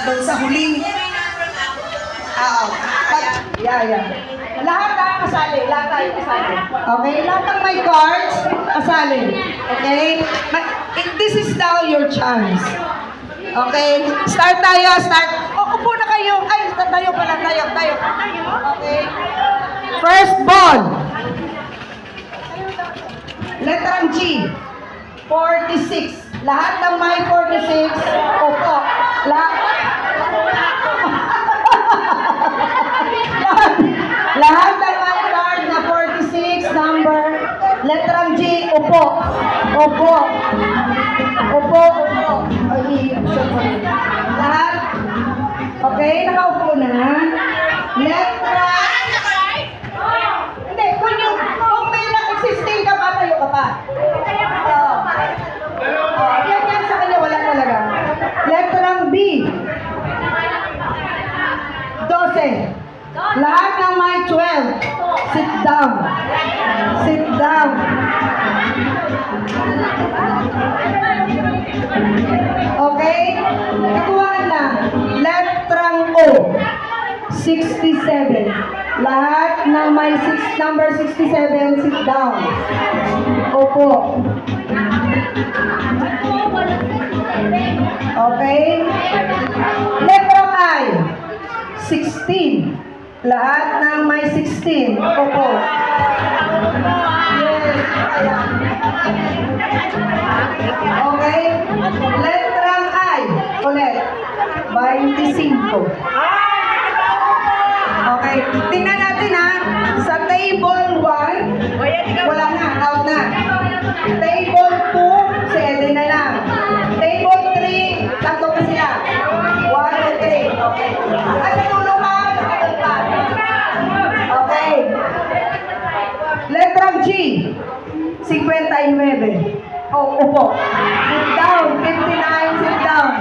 doon sa huling. Oo. Yeah. Lahat tayo kasali. Lahat tayo kasali. Okay? Lahat ng may cards, kasali. Okay? This is now your chance. Okay? Start tayo. Start. Upo na kayo. Ay, tayo pala. Tayo. Okay? First ball. Letter G. 46. Lahat ng may 46, opo. Lahat ng may card na 46 number, letter G, opo. Ay, lahat. Okay, nakaupo na. Letra. Hindi, kung may existing ka pa, tayo ka pa. Yan sa kanya, wala talaga. Letrang B. 12. Lahat ng may 12. Sit down. Okay? Katuwaan na. Letrang O. 67. Lahat ng may number 67, sit down. Opo. Okay? Letrang I. 16. Lahat ng may 16. Opo. Yes. Okay? Letrang I. Ulit. 25. Okay. Tingnan natin ha. Sa table 1, wala na. Out na. Table 2, si Eden na lang. Table 3, tatlo pa siya. 1 and 3. Okay. Ay, natulong ka. Okay. Letra G. 59. Upo. Sit down. 59, sit down.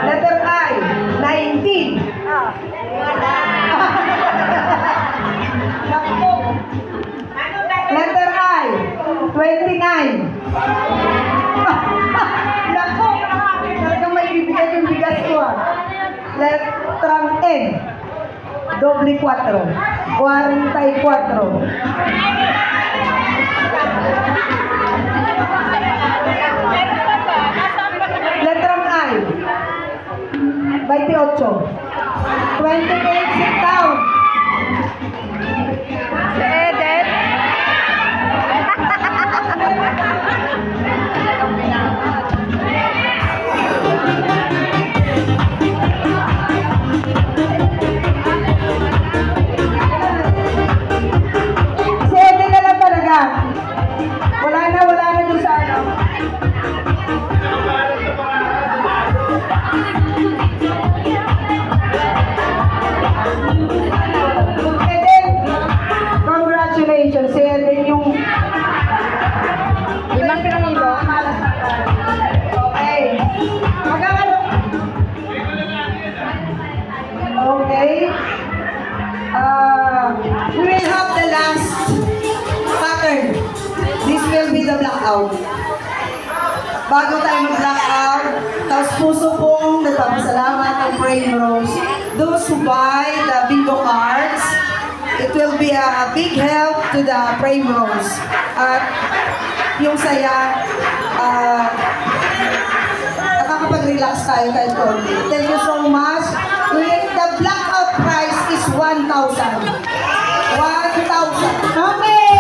Letter I. 19. Letter I. 29. Naku, talagang may bibigyan yung bigas ko ah. Letrang N. Doble 4. 44. Letrang I. 28. 28, sit down. Si Eden. Si Eden na lang talaga. Wala na dun sa ano. Eden, congratulations. Si Eden yung Limang pinangilo. Okay. Magkakano? Okay. We will have the last pattern. This will be the blackout. Bago tayo mag-blackout, taos puso pong nagpapasalamat ang Praying Rose. Those who buy the bingo cards, it will be a big help to the Praying Rose. At yung saya, nakakapag-relax tayo kahit konti. Thank you so much. The blackout price is 1,000. 1,000. Okay.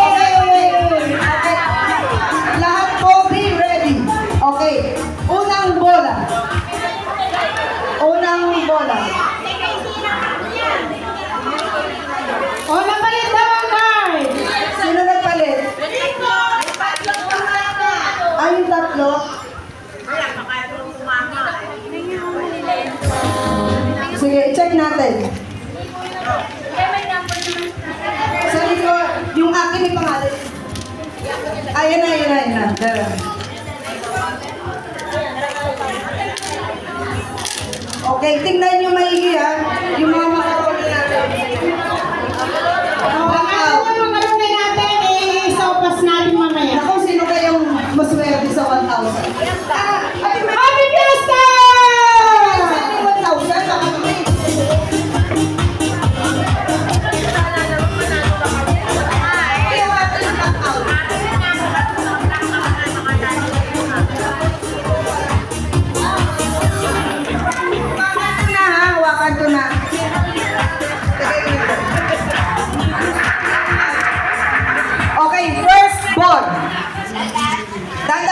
Lahat po be ready. Okay. Unang bola. O, napalit na ang card. Sino nagpalit? Ay, yung tatlo. Sige, check natin. Sa likod, yung akin may pangalan. Ayan na. Dara. Okay, tingnan nyo maigi ha. Yung mga